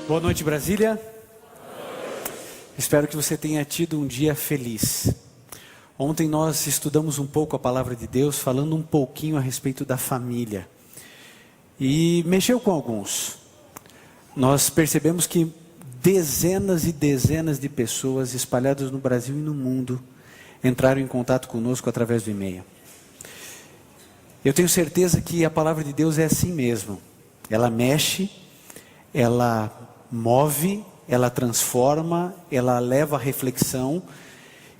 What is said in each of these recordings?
Boa noite, Brasília. Espero que você tenha tido um dia feliz. Ontem nós estudamos um pouco a palavra de Deus, falando um pouquinho a respeito da família. E mexeu com alguns. Nós percebemos que dezenas e dezenas de pessoas espalhadas no Brasil e no mundo entraram em contato conosco através do e-mail. Eu tenho certeza que a palavra de Deus é assim mesmo. Ela mexe, ela move, ela transforma, ela leva à reflexão,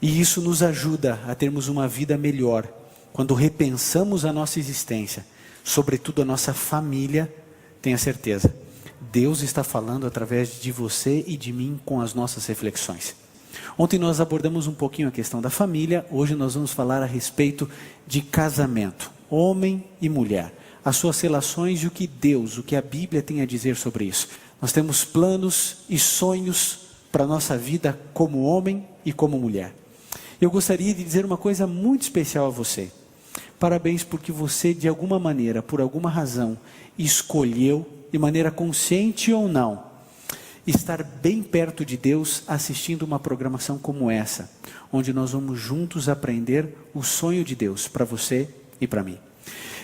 e isso nos ajuda a termos uma vida melhor. Quando repensamos a nossa existência, sobretudo a nossa família, tenha certeza, Deus está falando através de você e de mim com as nossas reflexões. Ontem nós abordamos um pouquinho a questão da família, hoje nós vamos falar a respeito de casamento, homem e mulher, as suas relações e o que Deus, o que a Bíblia tem a dizer sobre isso. Nós temos planos e sonhos para a nossa vida como homem e como mulher. Eu gostaria de dizer uma coisa muito especial a você. Parabéns porque você, de alguma maneira, por alguma razão, escolheu, de maneira consciente ou não, estar bem perto de Deus assistindo uma programação como essa, onde nós vamos juntos aprender o sonho de Deus para você e para mim.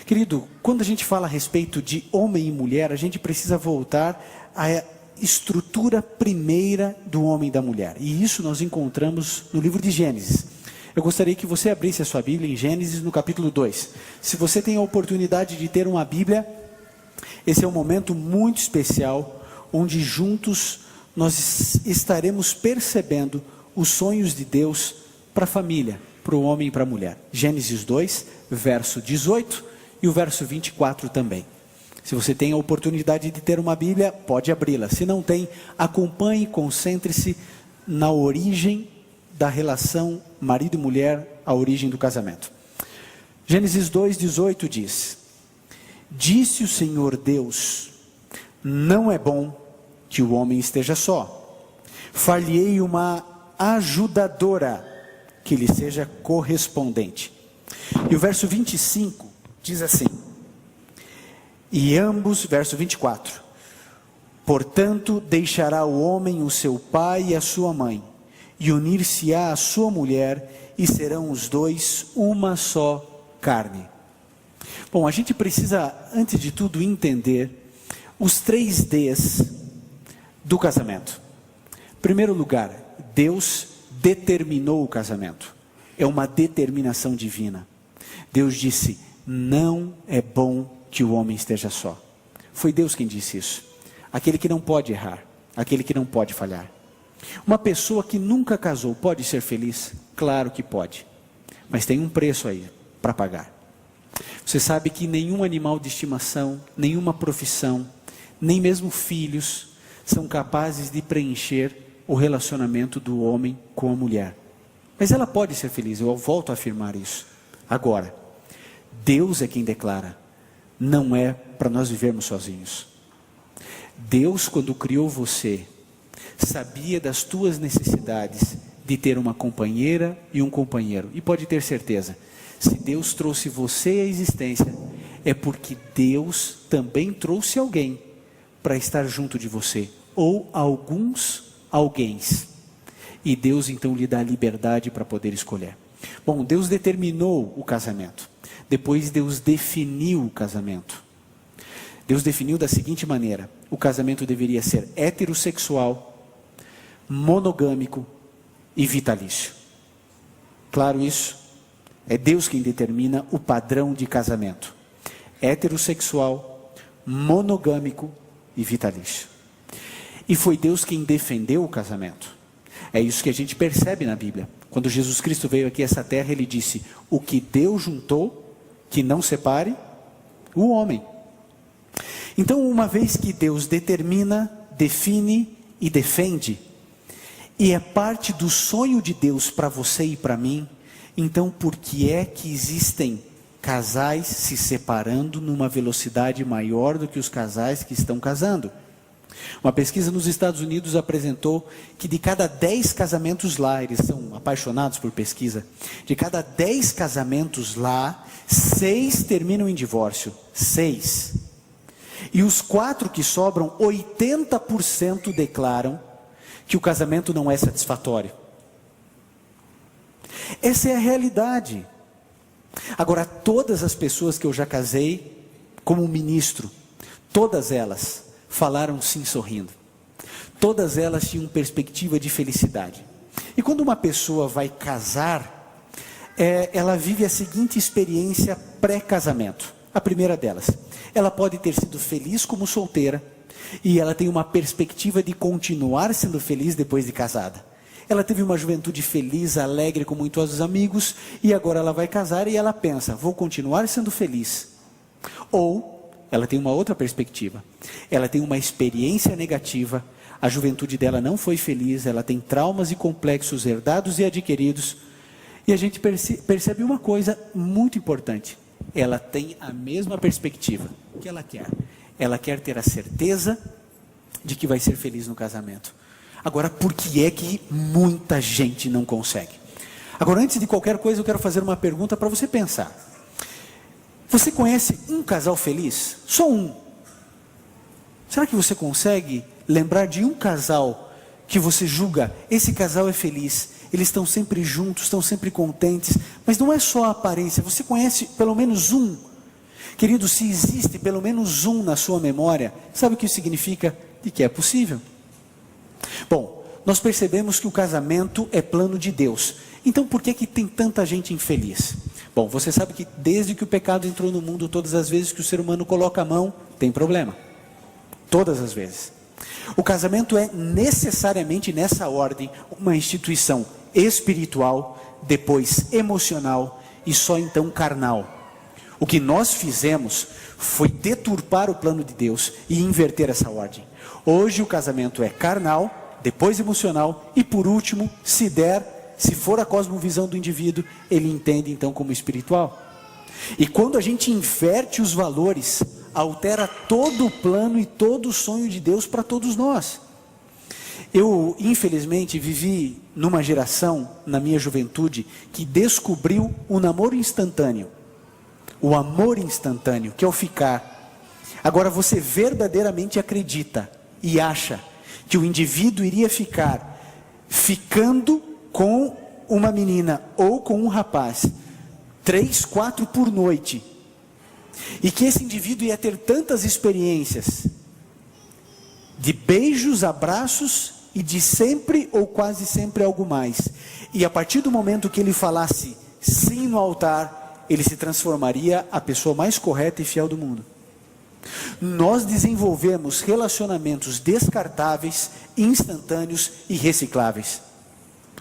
Querido, quando a gente fala a respeito de homem e mulher, a gente precisa voltar à estrutura primeira do homem e da mulher. E isso nós encontramos no livro de Gênesis. Eu gostaria que você abrisse a sua Bíblia em Gênesis no capítulo 2. Se você tem a oportunidade de ter uma Bíblia, esse é um momento muito especial, onde juntos nós estaremos percebendo os sonhos de Deus para a família, para o homem e para a mulher. Gênesis 2, verso 18 e o verso 24 também. Se você tem a oportunidade de ter uma Bíblia, pode abri-la. Se não tem, acompanhe e concentre-se na origem da relação marido e mulher, a origem do casamento. Gênesis 2:18 diz: Disse o Senhor Deus, não é bom que o homem esteja só. Far-lhe-ei uma ajudadora que lhe seja correspondente. E o verso 25 diz assim: e ambos, verso 24, portanto deixará o homem o seu pai e a sua mãe, e unir-se-á à sua mulher, e serão os dois uma só carne. Bom, a gente precisa, antes de tudo, entender os 3 Ds do casamento. Em primeiro lugar, Deus determinou o casamento. É uma determinação divina. Deus disse, não é bom que o homem esteja só. Foi Deus quem disse isso. Aquele que não pode errar, aquele que não pode falhar. Uma pessoa que nunca casou pode ser feliz? Claro que pode. Mas tem um preço aí para pagar. Você sabe que nenhum animal de estimação, nenhuma profissão, nem mesmo filhos, são capazes de preencher o relacionamento do homem com a mulher. Mas ela pode ser feliz, eu volto a afirmar isso. Agora, Deus é quem declara, não é para nós vivermos sozinhos. Deus, quando criou você, sabia das tuas necessidades de ter uma companheira e um companheiro. E pode ter certeza, se Deus trouxe você à existência, é porque Deus também trouxe alguém para estar junto de você, ou alguéns. E Deus então lhe dá liberdade para poder escolher. Bom, Deus determinou o casamento. Depois Deus definiu o casamento. Deus definiu da seguinte maneira: o casamento deveria ser heterossexual, monogâmico e vitalício. Claro isso? É Deus quem determina o padrão de casamento. Heterossexual, monogâmico e vitalício. E foi Deus quem defendeu o casamento. É isso que a gente percebe na Bíblia. Quando Jesus Cristo veio aqui a essa terra, Ele disse, o que Deus juntou, que não separe o homem. Então, uma vez que Deus determina, define e defende, e é parte do sonho de Deus para você e para mim, então por que é que existem casais se separando numa velocidade maior do que os casais que estão casando? Uma pesquisa nos Estados Unidos apresentou que de cada 10 casamentos lá, eles são apaixonados por pesquisa, de cada 10 casamentos lá, 6 terminam em divórcio. 6. E os 4 que sobram, 80% declaram que o casamento não é satisfatório. Essa é a realidade. Agora, todas as pessoas que eu já casei como ministro, todas elas falaram sim sorrindo. Todas elas tinham perspectiva de felicidade. E quando uma pessoa vai casar, ela vive a seguinte experiência pré-casamento. A primeira delas, ela pode ter sido feliz como solteira, e ela tem uma perspectiva de continuar sendo feliz depois de casada. Ela teve uma juventude feliz, alegre, com muitos amigos, e agora ela vai casar e ela pensa, vou continuar sendo feliz. Ou, ela tem uma outra perspectiva, ela tem uma experiência negativa, a juventude dela não foi feliz, ela tem traumas e complexos herdados e adquiridos, e a gente percebe uma coisa muito importante, ela tem a mesma perspectiva que ela quer. Ela quer ter a certeza de que vai ser feliz no casamento. Agora, por que é que muita gente não consegue? Agora, antes de qualquer coisa, eu quero fazer uma pergunta para você pensar. Você conhece um casal feliz? Só um. Será que você consegue lembrar de um casal que você julga, esse casal é feliz, eles estão sempre juntos, estão sempre contentes, mas não é só a aparência, você conhece pelo menos um? Querido, se existe pelo menos um na sua memória, sabe o que isso significa? De que é possível. Bom, nós percebemos que o casamento é plano de Deus. Então por que tem tanta gente infeliz? Bom, você sabe que desde que o pecado entrou no mundo, todas as vezes que o ser humano coloca a mão, tem problema. Todas as vezes. O casamento é necessariamente nessa ordem uma instituição espiritual, depois emocional e só então carnal. O que nós fizemos foi deturpar o plano de Deus e inverter essa ordem. Hoje o casamento é carnal, depois emocional e por último, se der, se for a cosmovisão do indivíduo, ele entende então como espiritual. E quando a gente inverte os valores, altera todo o plano e todo o sonho de Deus para todos nós. Eu, infelizmente, vivi numa geração, na minha juventude, que descobriu o namoro instantâneo. O amor instantâneo, que é o ficar. Agora você verdadeiramente acredita e acha que o indivíduo iria ficar ficando com uma menina ou com um rapaz 3, 4 por noite, e que esse indivíduo ia ter tantas experiências de beijos, abraços e de sempre ou quase sempre algo mais, e a partir do momento que ele falasse sim no altar, ele se transformaria a pessoa mais correta e fiel do mundo. Nós desenvolvemos relacionamentos descartáveis, instantâneos e recicláveis.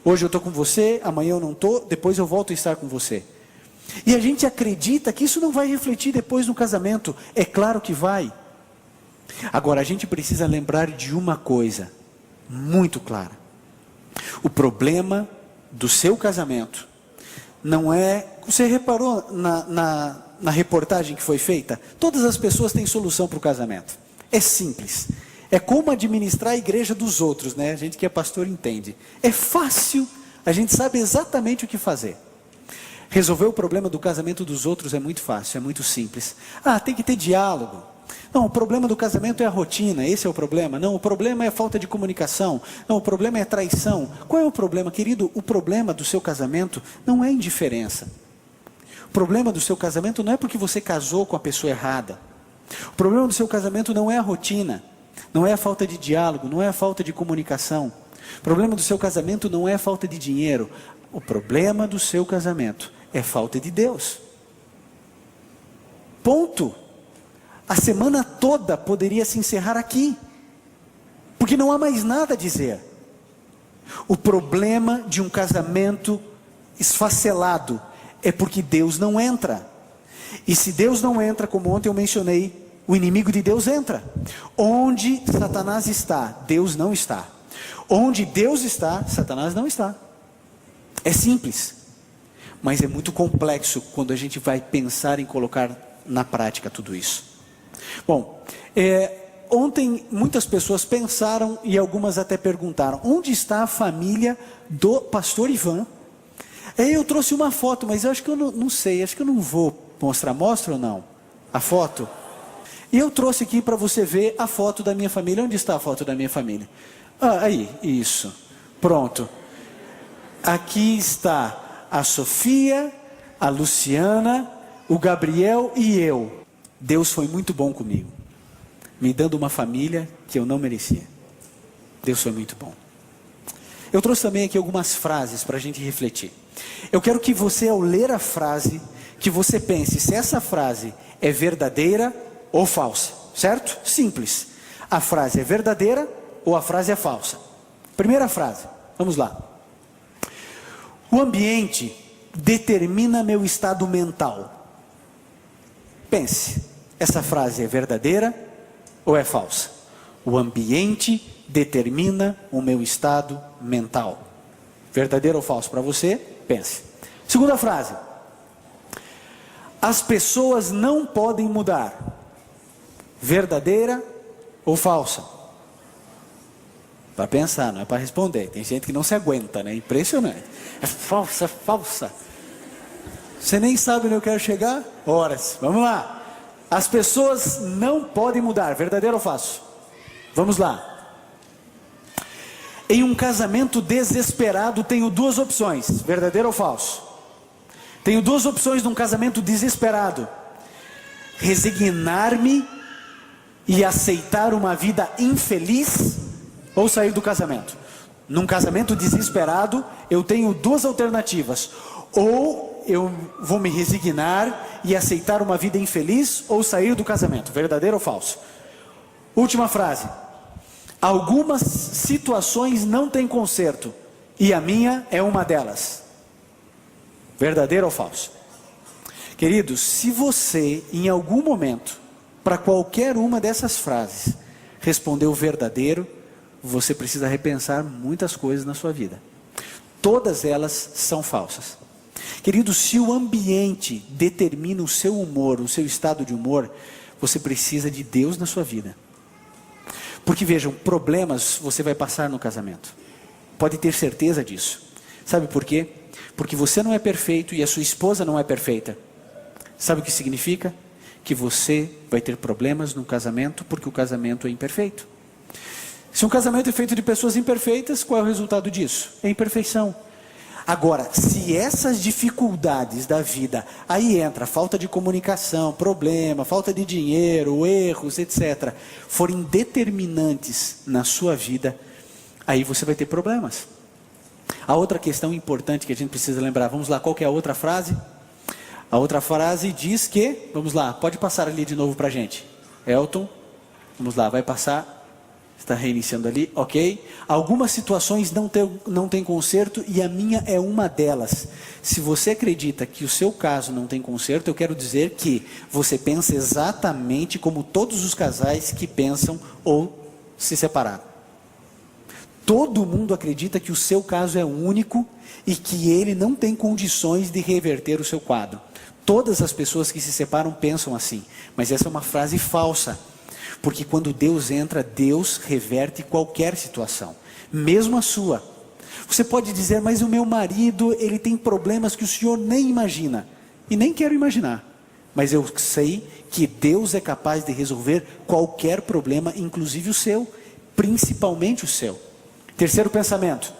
Hoje eu estou com você, amanhã eu não estou, depois eu volto a estar com você. E a gente acredita que isso não vai refletir depois no casamento. É claro que vai. Agora a gente precisa lembrar de uma coisa muito clara. O problema do seu casamento não é... Você reparou na reportagem que foi feita? Todas as pessoas têm solução para o casamento. É simples. É como administrar a igreja dos outros, né? A gente que é pastor entende. É fácil, a gente sabe exatamente o que fazer. Resolver o problema do casamento dos outros é muito fácil, é muito simples. Ah, tem que ter diálogo. Não, o problema do casamento é a rotina, esse é o problema. Não, o problema é a falta de comunicação. Não, o problema é a traição. Qual é o problema, querido? O problema do seu casamento não é indiferença. O problema do seu casamento não é porque você casou com a pessoa errada. O problema do seu casamento não é a rotina, não é a falta de diálogo, não é a falta de comunicação. O problema do seu casamento não é a falta de dinheiro. O problema do seu casamento é falta de Deus. Ponto. A semana toda poderia se encerrar aqui, porque não há mais nada a dizer. O problema de um casamento esfacelado é porque Deus não entra. E se Deus não entra, como ontem eu mencionei, o inimigo de Deus entra. Onde Satanás está, Deus não está. Onde Deus está, Satanás não está. É simples, mas é muito complexo quando a gente vai pensar em colocar na prática tudo isso. Bom, ontem muitas pessoas pensaram e algumas até perguntaram, onde está a família do pastor Ivan? Eu trouxe uma foto, mas eu acho que eu não sei, acho que eu não vou mostrar. Mostra ou não? A foto? E eu trouxe aqui para você ver a foto da minha família. Onde está a foto da minha família? Ah, aí, isso. Pronto. Aqui está a Sofia, a Luciana, o Gabriel e eu. Deus foi muito bom comigo, me dando uma família que eu não merecia. Deus foi muito bom. Eu trouxe também aqui algumas frases para a gente refletir. Eu quero que você, ao ler a frase, que você pense se essa frase é verdadeira ou falsa, certo? Simples. A frase é verdadeira ou a frase é falsa? Primeira frase, vamos lá. O ambiente determina meu estado mental. Pense, essa frase é verdadeira ou é falsa? O ambiente determina o meu estado mental. Verdadeiro ou falso para você? Pense. Segunda frase. As pessoas não podem mudar. Verdadeira ou falsa? Para pensar, não é para responder. Tem gente que não se aguenta, né? Impressionante. É falsa, é falsa. Você nem sabe onde eu quero chegar? Horas. Vamos lá. As pessoas não podem mudar. Verdadeiro ou falso? Vamos lá. Em um casamento desesperado, tenho duas opções. Verdadeiro ou falso? Tenho duas opções num casamento desesperado. Resignar-me e aceitar uma vida infeliz ou sair do casamento. Num casamento desesperado, eu tenho duas alternativas. Ou eu vou me resignar e aceitar uma vida infeliz ou sair do casamento. Verdadeiro ou falso? Última frase. Algumas situações não têm conserto e a minha é uma delas. Verdadeiro ou falso? Queridos, se você em algum momento, para qualquer uma dessas frases, respondeu verdadeiro, você precisa repensar muitas coisas na sua vida. Todas elas são falsas. Queridos, se o ambiente determina o seu humor, o seu estado de humor, você precisa de Deus na sua vida. Porque vejam, problemas você vai passar no casamento. Pode ter certeza disso. Sabe por quê? Porque você não é perfeito e a sua esposa não é perfeita. Sabe o que significa? Que você vai ter problemas no casamento porque o casamento é imperfeito. Se um casamento é feito de pessoas imperfeitas, qual é o resultado disso? É imperfeição. Agora, se essas dificuldades da vida, aí entra falta de comunicação, problema, falta de dinheiro, erros, etc., forem determinantes na sua vida, aí você vai ter problemas. A outra questão importante que a gente precisa lembrar, vamos lá, qual que é a outra frase? A outra frase diz que, vamos lá, pode passar ali de novo para a gente. Elton, vamos lá, vai passar. Está reiniciando ali, ok. Algumas situações não tem conserto e a minha é uma delas. Se você acredita que o seu caso não tem conserto, eu quero dizer que você pensa exatamente como todos os casais que pensam ou se separaram. Todo mundo acredita que o seu caso é único e que ele não tem condições de reverter o seu quadro. Todas as pessoas que se separam pensam assim, mas essa é uma frase falsa. Porque quando Deus entra, Deus reverte qualquer situação, mesmo a sua. Você pode dizer, mas o meu marido, ele tem problemas que o senhor nem imagina. E nem quero imaginar. Mas eu sei que Deus é capaz de resolver qualquer problema, inclusive o seu, principalmente o seu. Terceiro pensamento.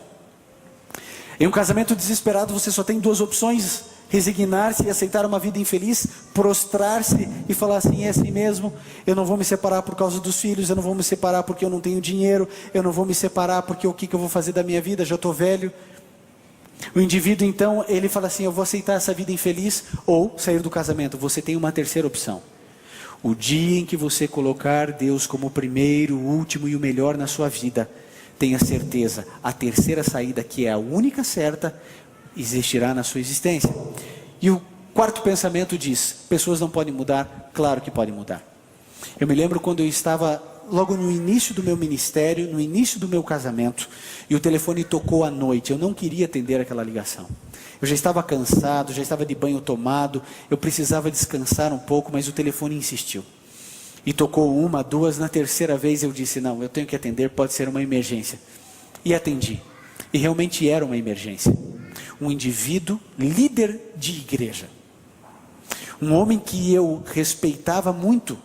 Em um casamento desesperado, você só tem duas opções: resignar-se e aceitar uma vida infeliz, prostrar-se e falar assim, é assim mesmo, eu não vou me separar por causa dos filhos, eu não vou me separar porque eu não tenho dinheiro, eu não vou me separar porque o que eu vou fazer da minha vida, já estou velho. O indivíduo então, ele fala assim, eu vou aceitar essa vida infeliz ou sair do casamento. Você tem uma terceira opção. O dia em que você colocar Deus como o primeiro, o último e o melhor na sua vida, tenha certeza, a terceira saída, que é a única certa, existirá na sua existência. E o quarto pensamento diz, pessoas não podem mudar? Claro que podem mudar. Eu me lembro quando eu estava logo no início do meu ministério, no início do meu casamento, e o telefone tocou à noite. Eu não queria atender aquela ligação. Eu já estava cansado, já estava de banho tomado, eu precisava descansar um pouco, mas o telefone insistiu. E tocou uma, duas, na terceira vez eu disse, não, eu tenho que atender, pode ser uma emergência. E atendi. E realmente era uma emergência. Um indivíduo, líder de igreja. Um homem que eu respeitava muito.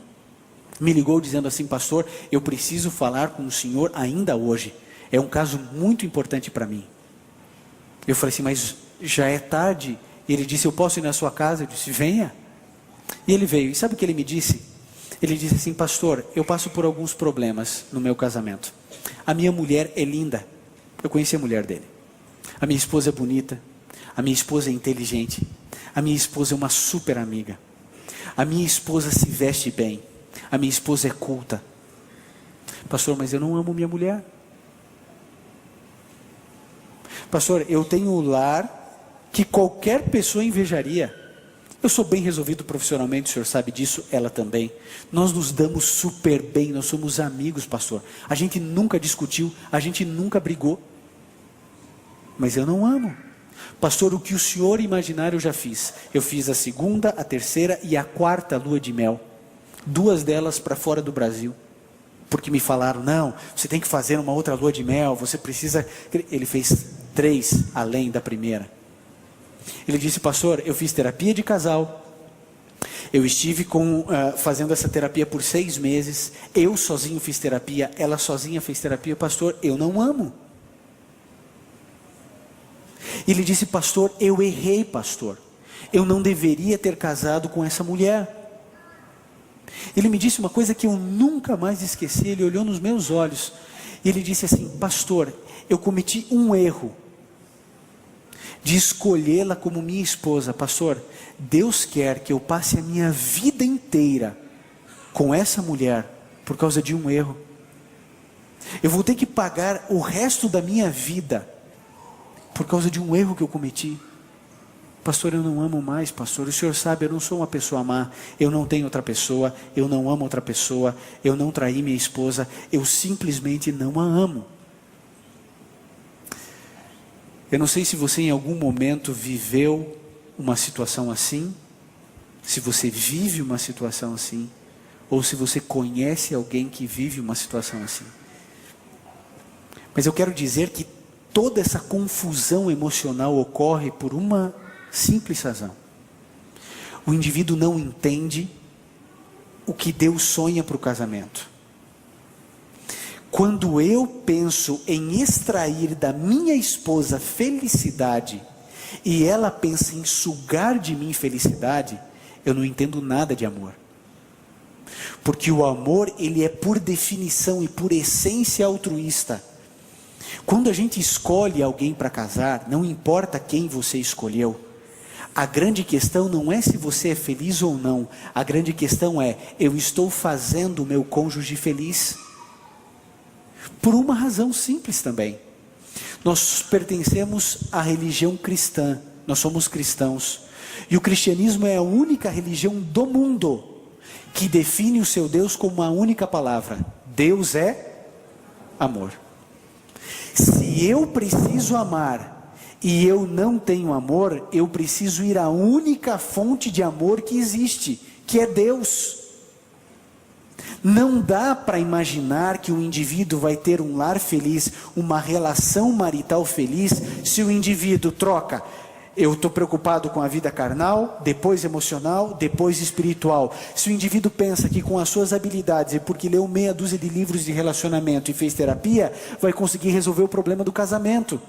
Me ligou dizendo assim: pastor, eu preciso falar com o senhor ainda hoje. É um caso muito importante para mim. Eu falei assim: mas já é tarde. E ele disse: eu posso ir na sua casa? Eu disse: venha. E ele veio. E sabe o que ele me disse? Ele disse assim: pastor, eu passo por alguns problemas no meu casamento. A minha mulher é linda. Eu conheci a mulher dele. A minha esposa é bonita. A minha esposa é inteligente. A minha esposa é uma super amiga. A minha esposa se veste bem. A minha esposa é culta. Pastor, mas eu não amo minha mulher. Pastor, eu tenho um lar que qualquer pessoa invejaria. Eu sou bem resolvido profissionalmente, o senhor sabe disso, ela também. Nós nos damos super bem, nós somos amigos, pastor. A gente nunca discutiu, a gente nunca brigou. Mas eu não amo. Pastor, o que o senhor imaginar eu já fiz. Eu fiz a 2ª, a 3ª e a 4ª lua de mel. 2 delas para fora do Brasil. Porque me falaram: não, você tem que fazer uma outra lua de mel, você precisa... Ele fez 3 além da primeira. Ele disse: pastor, eu fiz terapia de casal. Eu estive fazendo essa terapia por 6 meses. Eu sozinho fiz terapia, ela sozinha fez terapia. Pastor, eu não amo. Ele disse: pastor, eu errei, pastor. Eu não deveria ter casado com essa mulher. Ele me disse uma coisa que eu nunca mais esqueci. Ele olhou nos meus olhos e ele disse assim: pastor, eu cometi um erro de escolhê-la como minha esposa. Pastor, Deus quer que eu passe a minha vida inteira com essa mulher por causa de um erro. Eu vou ter que pagar o resto da minha vida por causa de um erro que eu cometi. Pastor, eu não amo mais, pastor. O senhor sabe, eu não sou uma pessoa má. Eu não tenho outra pessoa. Eu não amo outra pessoa. Eu não traí minha esposa. Eu simplesmente não a amo. Eu não sei se você em algum momento viveu uma situação assim. Se você vive uma situação assim. Ou se você conhece alguém que vive uma situação assim. Mas eu quero dizer que toda essa confusão emocional ocorre por uma simples razão. O indivíduo não entende o que Deus sonha para o casamento. Quando eu penso em extrair da minha esposa felicidade, e ela pensa em sugar de mim felicidade, eu não entendo nada de amor. Porque o amor, ele é por definição e por essência altruísta. Quando a gente escolhe alguém para casar, não importa quem você escolheu, a grande questão não é se você é feliz ou não. A grande questão é: eu estou fazendo o meu cônjuge feliz? Por uma razão simples também. Nós pertencemos à religião cristã. Nós somos cristãos. E o cristianismo é a única religião do mundo que define o seu Deus com uma única palavra: Deus é amor. Se eu preciso amar e eu não tenho amor, eu preciso ir à única fonte de amor que existe, que é Deus. Não dá para imaginar que o indivíduo vai ter um lar feliz, uma relação marital feliz, se o indivíduo troca: eu estou preocupado com a vida carnal, depois emocional, depois espiritual. Se o indivíduo pensa que com as suas habilidades, e porque leu meia dúzia de livros de relacionamento e fez terapia, vai conseguir resolver o problema do casamento.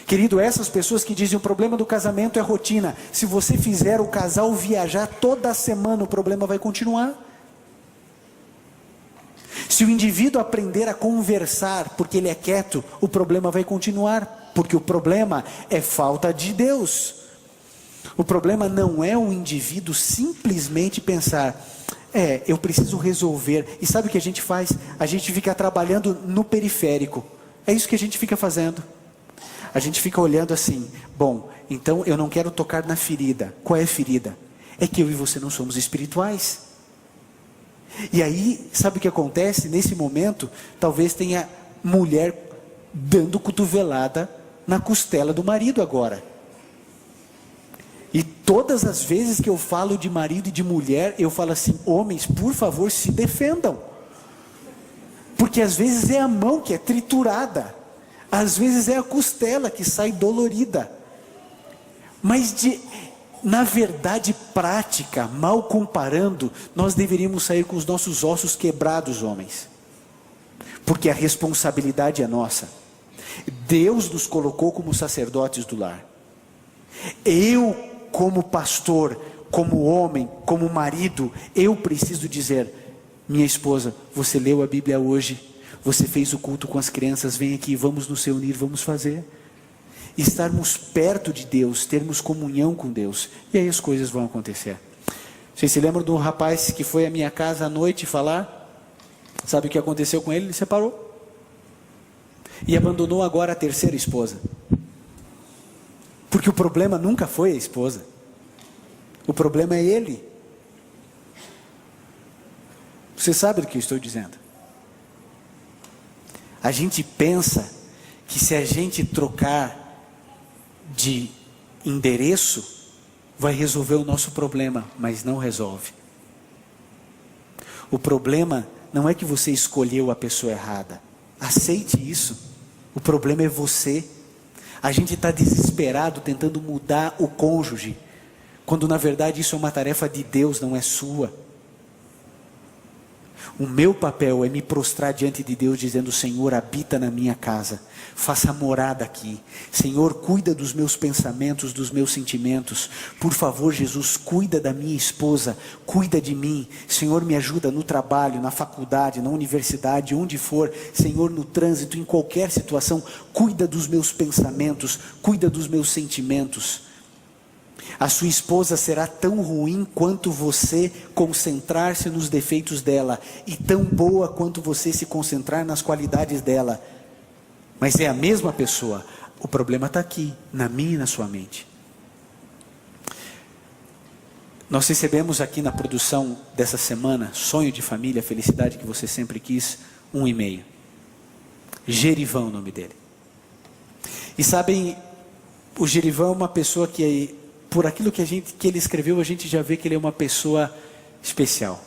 Querido, essas pessoas que dizem o problema do casamento é rotina, se você fizer o casal viajar toda semana, o problema vai continuar. Se o indivíduo aprender a conversar porque ele é quieto, o problema vai continuar, porque o problema é falta de Deus. O problema não é o indivíduo simplesmente pensar: eu preciso resolver. E sabe o que a gente faz? A gente fica trabalhando no periférico. É isso que a gente fica fazendo. A gente fica olhando assim: bom, então eu não quero tocar na ferida. Qual é a ferida? É que eu e você não somos espirituais. E aí, sabe o que acontece? Nesse momento, talvez tenha mulher dando cotovelada na costela do marido agora. E todas as vezes que eu falo de marido e de mulher, eu falo assim: homens, por favor, se defendam. Porque às vezes é a mão que é triturada. Às vezes é a costela que sai dolorida. Mas na verdade prática, mal comparando, nós deveríamos sair com os nossos ossos quebrados, homens. Porque a responsabilidade é nossa. Deus nos colocou como sacerdotes do lar. Eu, como pastor, como homem, como marido, eu preciso dizer: minha esposa, você leu a Bíblia hoje, você fez o culto com as crianças, vem aqui, vamos nos reunir, vamos fazer. Estarmos perto de Deus, termos comunhão com Deus, e aí as coisas vão acontecer. Vocês se lembram de um rapaz que foi à minha casa à noite falar? Sabe o que aconteceu com ele? Ele separou e abandonou agora a terceira esposa. Porque o problema nunca foi a esposa, o problema é ele. Você sabe do que eu estou dizendo? A gente pensa que se a gente trocar de endereço, vai resolver o nosso problema, mas não resolve. O problema não é que você escolheu a pessoa errada, aceite isso. O problema é você. A gente está desesperado tentando mudar o cônjuge, quando na verdade isso é uma tarefa de Deus, não é sua. O meu papel é me prostrar diante de Deus dizendo: Senhor, habita na minha casa, faça morada aqui. Senhor, cuida dos meus pensamentos, dos meus sentimentos. Por favor, Jesus, cuida da minha esposa, cuida de mim. Senhor, me ajuda no trabalho, na faculdade, na universidade, onde for. Senhor, no trânsito, em qualquer situação, cuida dos meus pensamentos, cuida dos meus sentimentos. A sua esposa será tão ruim quanto você concentrar-se nos defeitos dela, e tão boa quanto você se concentrar nas qualidades dela. Mas é a mesma pessoa. O problema está aqui, na minha e na sua mente. Nós recebemos aqui na produção dessa semana, Sonho de Família, Felicidade que você sempre quis, um e-mail. Gerivão, o nome dele. E sabem, o Gerivão é uma pessoa que, por aquilo que ele escreveu, a gente já vê que ele é uma pessoa especial.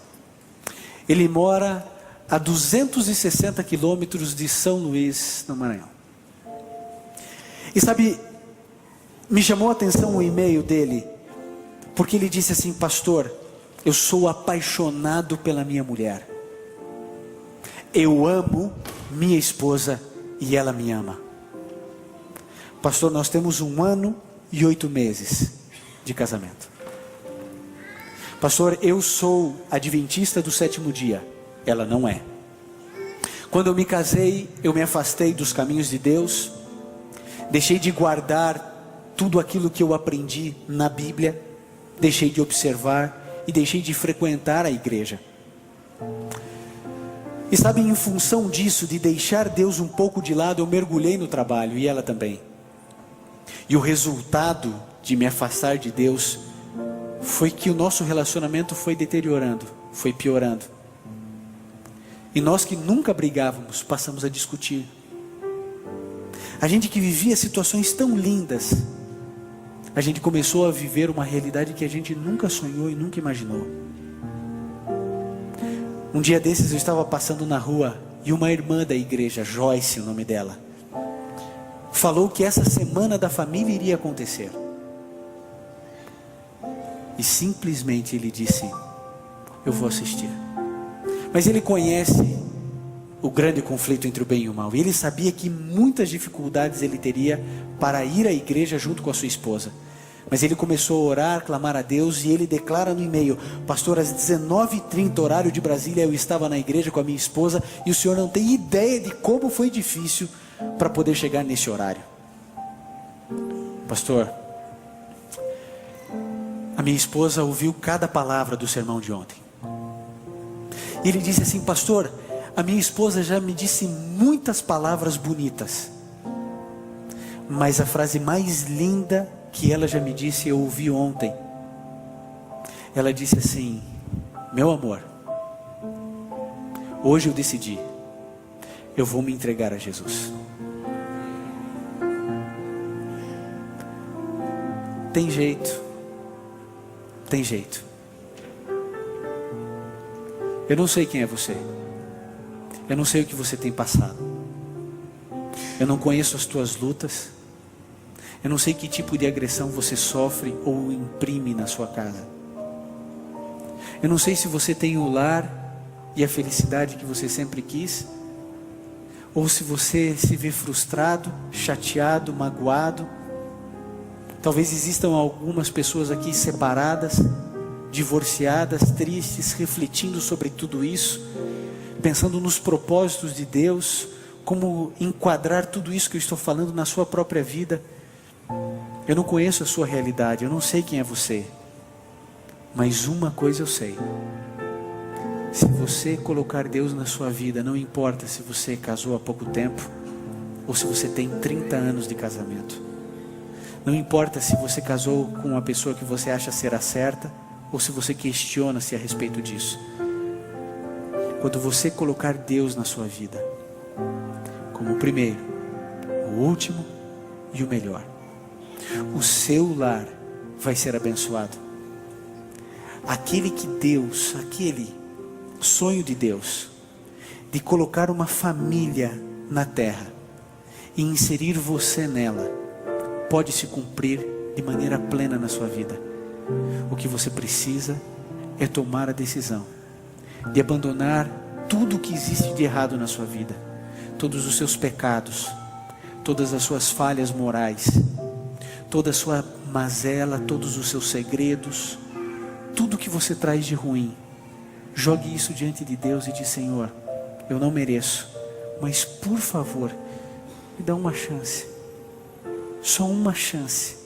Ele mora a 260 quilômetros de São Luís, no Maranhão. E sabe, me chamou a atenção o e-mail dele, porque ele disse assim: pastor, eu sou apaixonado pela minha mulher. Eu amo minha esposa e ela me ama. Pastor, nós temos 1 ano e 8 meses de casamento. Pastor, eu sou adventista do 7º dia. Ela não é. Quando eu me casei, eu me afastei dos caminhos de Deus, deixei de guardar tudo aquilo que eu aprendi na Bíblia, deixei de observar e deixei de frequentar a igreja. E sabe, em função disso, de deixar Deus um pouco de lado, eu mergulhei no trabalho, e ela também. E o resultado de me afastar de Deus foi que o nosso relacionamento foi deteriorando, foi piorando. E nós que nunca brigávamos, passamos a discutir. A gente que vivia situações tão lindas, a gente começou a viver uma realidade que a gente nunca sonhou e nunca imaginou. Um dia desses eu estava passando na rua e uma irmã da igreja, Joyce, o nome dela, falou que essa semana da família iria acontecer. E simplesmente ele disse: eu vou assistir. Mas ele conhece o grande conflito entre o bem e o mal, e ele sabia que muitas dificuldades ele teria para ir à igreja junto com a sua esposa. Mas ele começou a orar, clamar a Deus, e ele declara no e-mail: pastor, às 19h30, horário de Brasília, eu estava na igreja com a minha esposa, e o senhor não tem ideia de como foi difícil para poder chegar nesse horário. Pastor, a minha esposa ouviu cada palavra do sermão de ontem. E ele disse assim: pastor, a minha esposa já me disse muitas palavras bonitas, mas a frase mais linda que ela já me disse, eu ouvi ontem. Ela disse assim: meu amor, hoje eu decidi, eu vou me entregar a Jesus. Tem jeito, tem jeito. Eu não sei quem é você, eu não sei o que você tem passado, eu não conheço as tuas lutas, Eu não sei que tipo de agressão você sofre ou imprime na sua casa. Eu não sei se você tem o lar e a felicidade que você sempre quis, ou se você se vê frustrado, chateado, magoado. Talvez existam algumas pessoas aqui separadas, divorciadas, tristes, refletindo sobre tudo isso, pensando nos propósitos de Deus, como enquadrar tudo isso que eu estou falando na sua própria vida. Eu não conheço a sua realidade, eu não sei quem é você, mas uma coisa eu sei: se você colocar Deus na sua vida, não importa se você casou há pouco tempo, ou se você tem 30 anos de casamento, não importa se você casou com uma pessoa que você acha ser a certa, ou se você questiona-se a respeito disso. Quando você colocar Deus na sua vida, como o primeiro, o último e o melhor, o seu lar vai ser abençoado. Aquele sonho de Deus, de colocar uma família na terra e inserir você nela, pode se cumprir de maneira plena na sua vida. O que você precisa é tomar a decisão de abandonar tudo o que existe de errado na sua vida, todos os seus pecados, todas as suas falhas morais, toda a sua mazela, todos os seus segredos, tudo que você traz de ruim. Jogue isso diante de Deus e diz: Senhor, eu não mereço, mas por favor, me dá uma chance, só uma chance.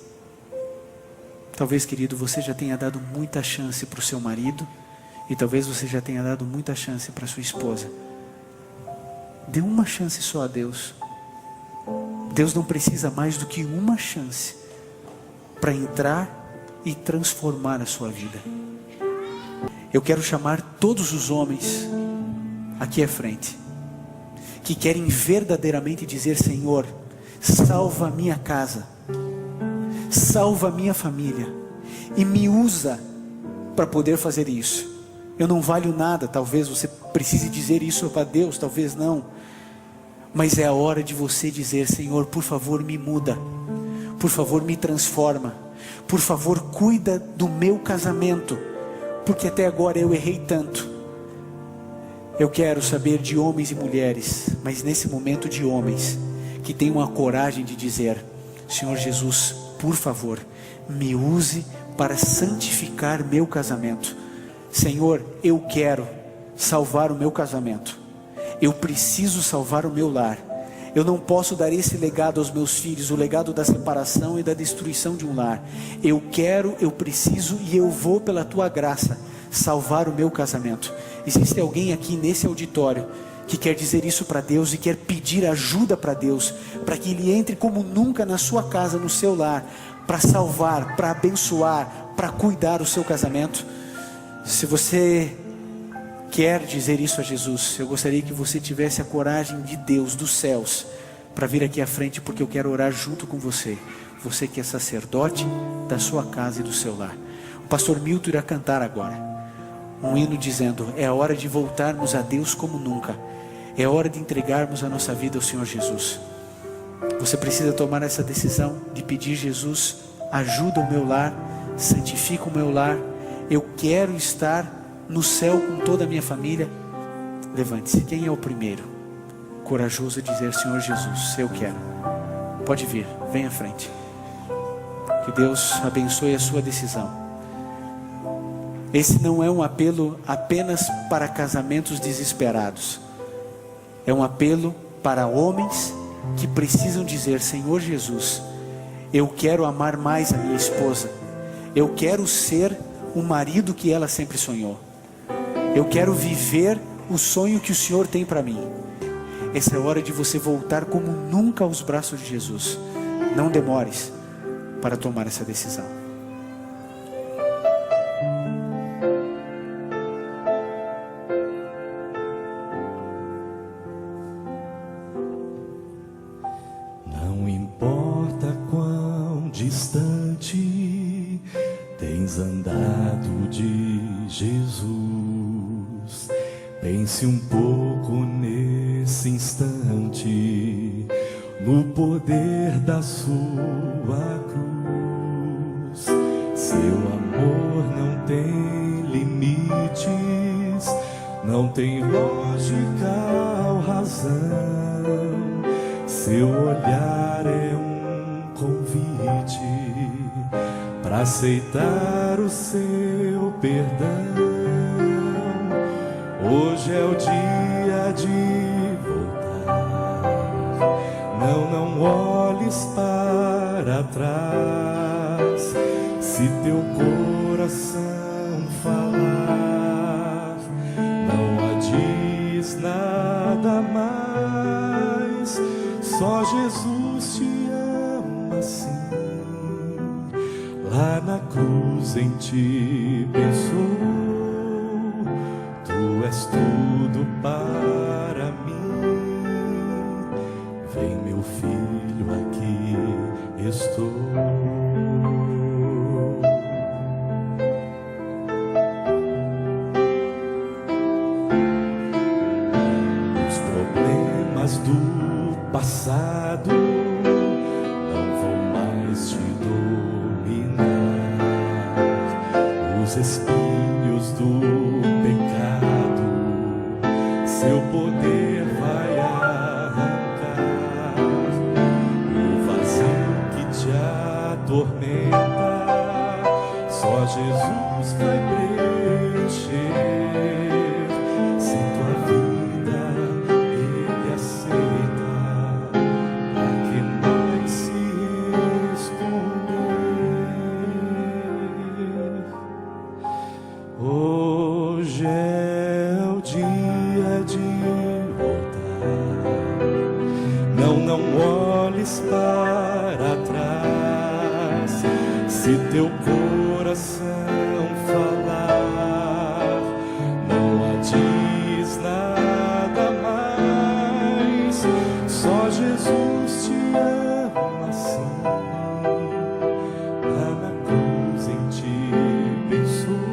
Talvez, querido, você já tenha dado muita chance para o seu marido, e talvez você já tenha dado muita chance para sua esposa. Dê uma chance só a Deus. Deus não precisa mais do que uma chance para entrar e transformar a sua vida. Eu quero chamar todos os homens aqui à frente, que querem verdadeiramente dizer: Senhor, salva a minha casa, salva a minha família, e me usa para poder fazer isso. Eu não valho nada, talvez você precise dizer isso para Deus, talvez não, mas é a hora de você dizer: Senhor, por favor me muda, por favor me transforma, por favor cuida do meu casamento, porque até agora eu errei tanto. Eu quero saber de homens e mulheres, mas nesse momento de homens, que tenham a coragem de dizer: Senhor Jesus, por favor, me use para santificar meu casamento. Senhor, eu quero salvar o meu casamento. Eu preciso salvar o meu lar. Eu não posso dar esse legado aos meus filhos, o legado da separação e da destruição de um lar. Eu quero, eu preciso e eu vou, pela tua graça, salvar o meu casamento. Existe alguém aqui nesse auditório que quer dizer isso para Deus e quer pedir ajuda para Deus, para que Ele entre como nunca na sua casa, no seu lar, para salvar, para abençoar, para cuidar do seu casamento? Se você quer dizer isso a Jesus, eu gostaria que você tivesse a coragem de Deus, dos céus, para vir aqui à frente, porque eu quero orar junto com você. Você que é sacerdote da sua casa e do seu lar. O pastor Milton irá cantar agora um hino dizendo: é a hora de voltarmos a Deus como nunca. É a hora de entregarmos a nossa vida ao Senhor Jesus. Você precisa tomar essa decisão de pedir: Jesus, ajuda o meu lar, santifica o meu lar. Eu quero estar no céu com toda a minha família. Levante-se. Quem é o primeiro corajoso a dizer: Senhor Jesus, eu quero? Pode vir, vem à frente. Que Deus abençoe a sua decisão. Esse não é um apelo apenas para casamentos desesperados. É um apelo para homens que precisam dizer: Senhor Jesus, eu quero amar mais a minha esposa. Eu quero ser o marido que ela sempre sonhou. Eu quero viver o sonho que o Senhor tem para mim. Essa é a hora de você voltar como nunca aos braços de Jesus. Não demores para tomar essa decisão. Não importa quão distante tens andado de Jesus, pense um pouco nesse instante, no poder da sua cruz. Seu amor não tem limites, não tem lógica ou razão. Seu olhar é um convite para aceitar o seu perdão. Hoje é o dia de voltar. Não olhes para trás. Se teu coração falar, não adies nada mais. Só Jesus te ama assim. Lá na cruz em ti pensou. Tu és tudo para mim. Vem, meu filho, aqui estou. Os problemas do passado não vão mais te dominar. Os espinhos do pecado, seu poder vai arrancar. O vazio que te atormenta, só Jesus vai preencher. Se tua vida Ele aceita, pra que mais se esconder? Hoje é o dia de voltar. Não olhes para trás. Se teu coração falar, não adies nada mais. Só Jesus te ama assim. Lá na cruz em ti pensou.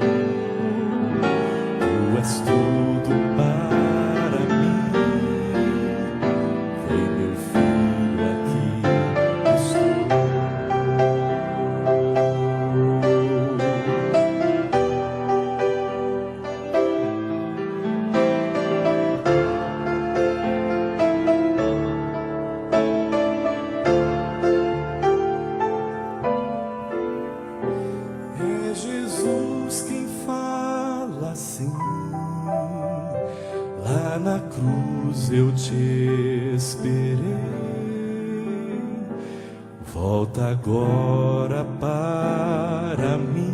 Tu és tudo para mim. Vem, meu filho, aqui estou. É Jesus quem fala assim. Lá na cruz eu te esperei. Volta agora para mim.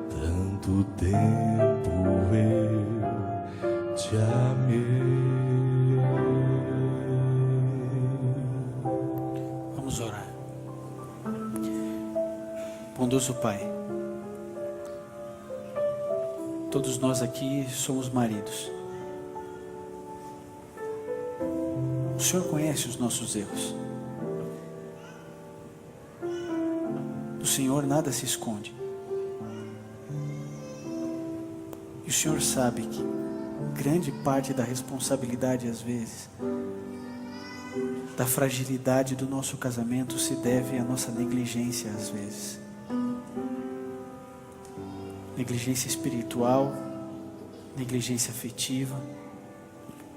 Tanto tempo eu te amei. Vamos orar. Bondoso Pai, todos nós aqui somos maridos. O Senhor conhece os nossos erros. Do Senhor nada se esconde. E o Senhor sabe que grande parte da responsabilidade, às vezes, da fragilidade do nosso casamento se deve à nossa negligência, às vezes. Negligência espiritual, negligência afetiva.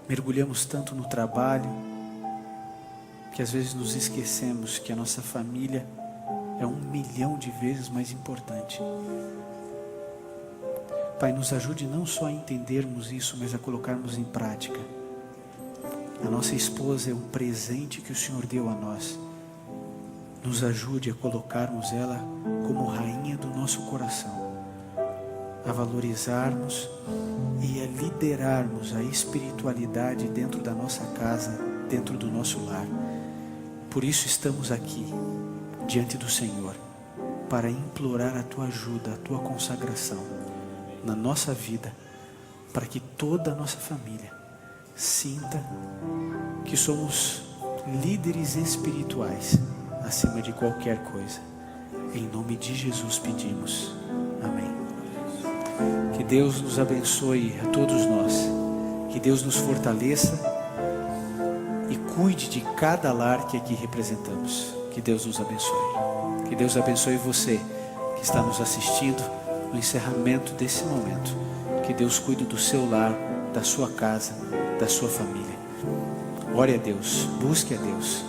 Mergulhamos tanto no trabalho que às vezes nos esquecemos que a nossa família é 1.000.000 de vezes mais importante. Pai, nos ajude não só a entendermos isso, mas a colocarmos em prática. A nossa esposa é um presente que o Senhor deu a nós. Nos ajude a colocarmos ela como rainha do nosso coração, a valorizarmos e a liderarmos a espiritualidade dentro da nossa casa, dentro do nosso lar. Por isso estamos aqui, diante do Senhor, para implorar a Tua ajuda, a Tua consagração na nossa vida, para que toda a nossa família sinta que somos líderes espirituais acima de qualquer coisa. Em nome de Jesus pedimos. Amém. Que Deus nos abençoe a todos nós. Que Deus nos fortaleça. cuide de cada lar que aqui representamos. Que Deus nos abençoe. Que Deus abençoe você que está nos assistindo no encerramento desse momento. Que Deus cuide do seu lar, da sua casa, da sua família. Ore a Deus, busque a Deus.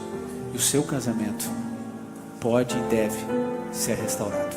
E o seu casamento pode e deve ser restaurado.